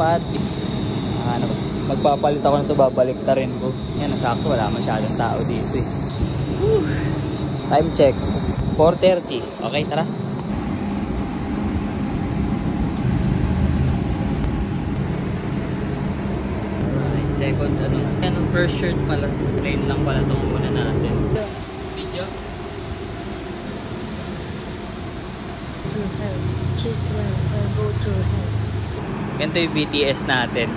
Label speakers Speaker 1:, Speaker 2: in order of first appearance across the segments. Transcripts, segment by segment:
Speaker 1: spot. Ano, magpapalit ako nito, babalik ta rin ko. Yan, nasakto, wala masyadong tao dito eh. Whew. Time check, 4:30. Okay, tara. Second, ano, yan, first shirt pala. Train lang pala itong muna natin. Video?
Speaker 2: To hell, choose well, or go to hell.
Speaker 1: Ganito yung BTS natin.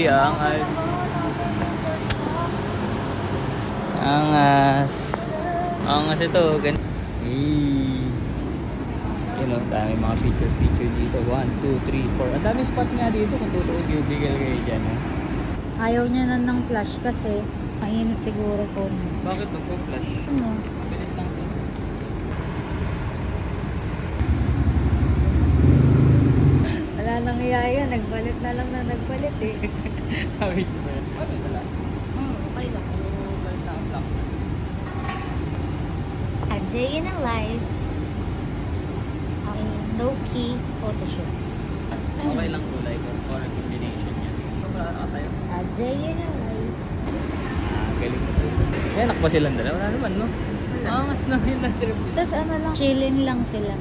Speaker 1: Angas. Angas. Angas ito. Ganito. Yun o, dami mga picture dito. 1, 2, 3, 4. Ang dami spot nga dito kung tutuod yung bigel kayo dyan.
Speaker 2: Ayaw niya na ng flash kasi mainit siguro po.
Speaker 1: Bakit ito po flash?
Speaker 2: Ano?
Speaker 1: Bilis lang ito.
Speaker 2: Wala nang iyaya, nagbalit na lang na nagbalit eh.
Speaker 1: Sabi ko ba yan? Okay pala.
Speaker 2: Okay lang.
Speaker 1: Balit na ang black.
Speaker 2: A day in a life. No key photoshoot.
Speaker 1: Okay lang kulay ko. Or combination niya. Wala na tayo.
Speaker 2: A day in a life.
Speaker 1: Galing na tayo. Kaya nakpa silang dala. Wala naman, no? Angas na yun na trip.
Speaker 2: Tapos ano lang, chillin lang sila.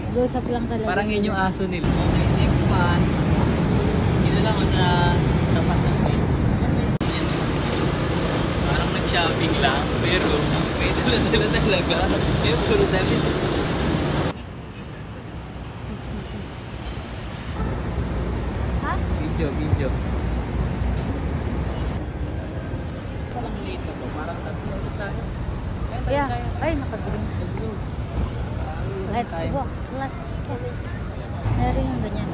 Speaker 2: Gusap lang talaga.
Speaker 1: Parang yun yung aso nila. Okay, next one. Yun na lang ako na tapat ng pin. Parang nag-shopping lang. Pero may dala talaga. Kaya puro damit.
Speaker 2: Ha?
Speaker 1: Video. Parang late na po. Parang tatlo tayo.
Speaker 2: Yeah. Ay, naka-green.
Speaker 1: Let's go.
Speaker 2: Let's walk. Meron yung ganyan.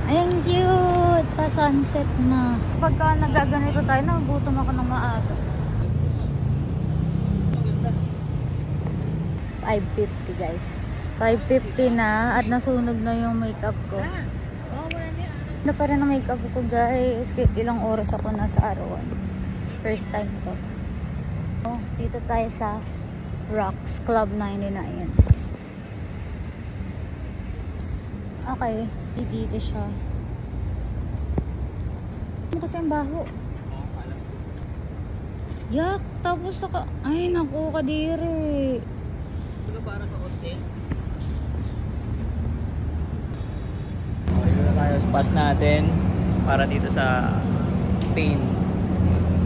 Speaker 2: Ay, ang cute! Pa-sunset na. Pagka nagaganito tayo, nagugutom ako ng maaga. 5:50 guys. 5:50 na at nasunog na yung makeup ko. Na pa rin ang makeup ko guys. Kahit ilang oras ako nasa arawan. First time to. Oh, dito tayo sa Rocks Club 99. Okay, dito siya. Ano kasi ang baho? Yak, tapos saka... Ay, naku, kadiri.
Speaker 1: Ito para sa hotel. Dito na tayo spot natin para dito sa paint.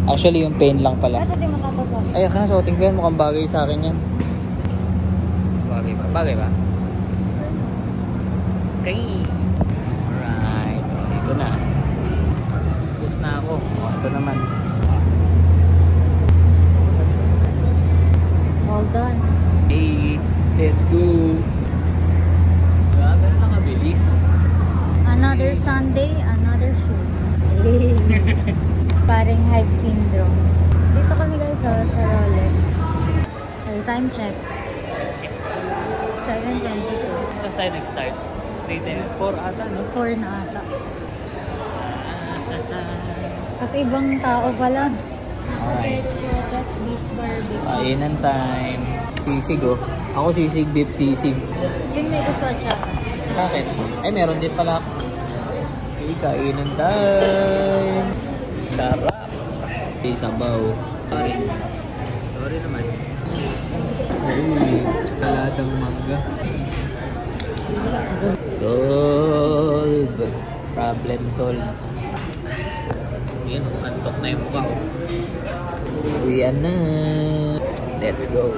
Speaker 1: Actually, yung paint lang pala.
Speaker 2: Ito di makapasa.
Speaker 1: Ay, kanasuotin ko yan. Mukhang bagay sa akin yan. Bagay ba? Bagay ba? Okay. Alright. Dito na. Tapos na ako. Ito naman.
Speaker 2: All done.
Speaker 1: Hey, let's go. Grabe na nakabilis.
Speaker 2: Another Sunday, another shoot. Parang hive syndrome. Dito kami guys sa Rolex. Okay, time check. 7:22.
Speaker 1: Tapos tayo nag-start. 3:10. 4 ata, no?
Speaker 2: 4 na ata. Kasi ibang tao pala. Okay,
Speaker 1: Alright.
Speaker 2: so that's beef barbecue.
Speaker 1: Kainan time. Sisig, oh. Ako sisig, beef sisig.
Speaker 2: Sino may gusto siya?
Speaker 1: Bakit? Ay, meron din pala ako. Okay, kainan time. Sarap. Okay, sabaw. Sorry naman. Hey, kaladang mangga. Solve. Problem solve. Yan, antok na yung mukha ko. Uwian na. Let's go.